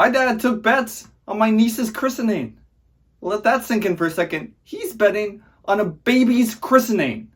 My dad took bets on my niece's christening. Let that sink in for a second. He's betting on a baby's christening.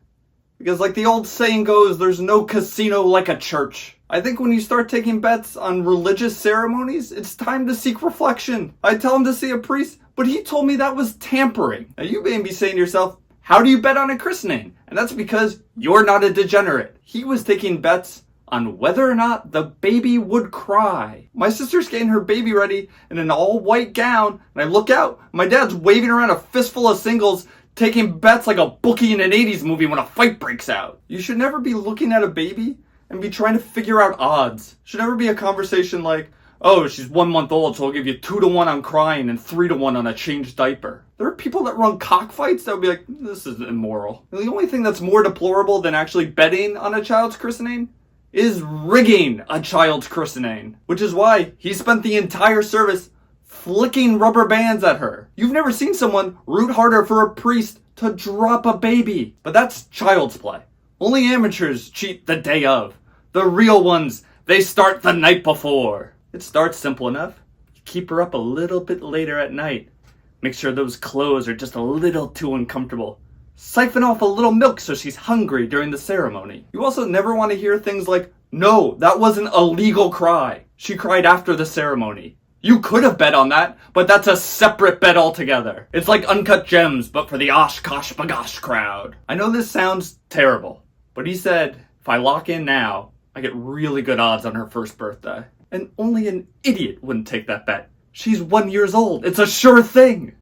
Because like the old saying goes, there's no casino like a church. I think when you start taking bets on religious ceremonies, it's time to seek reflection. I tell him to see a priest, but he told me that was tampering. Now you may be saying to yourself, how do you bet on a christening? And that's because you're not a degenerate. He was taking bets on whether or not the baby would cry. My sister's getting her baby ready in an all-white gown, and I look out, my dad's waving around a fistful of singles, taking bets like a bookie in an 80s movie when a fight breaks out. You should never be looking at a baby and be trying to figure out odds. It should never be a conversation like, oh, she's 1 month old, so I'll give you 2 to 1 on crying and 3 to 1 on a changed diaper. There are people that run cockfights that would be like, this is immoral. And the only thing that's more deplorable than actually betting on a child's christening is rigging a child's christening. Which is why he spent the entire service flicking rubber bands at her. You've never seen someone root harder for a priest to drop a baby. But that's child's play. Only amateurs cheat the day of. The real ones, they start the night before. It starts simple enough. You keep her up a little bit later at night. Make sure those clothes are just a little too uncomfortable. Siphon off a little milk so she's hungry during the ceremony. You also never want to hear things like, no, that wasn't a legal cry. She cried after the ceremony. You could have bet on that, but that's a separate bet altogether. It's like Uncut Gems, but for the Oshkosh Bagosh crowd. I know this sounds terrible, but he said, if I lock in now, I get really good odds on her first birthday. And only an idiot wouldn't take that bet. She's 1 year old. It's a sure thing.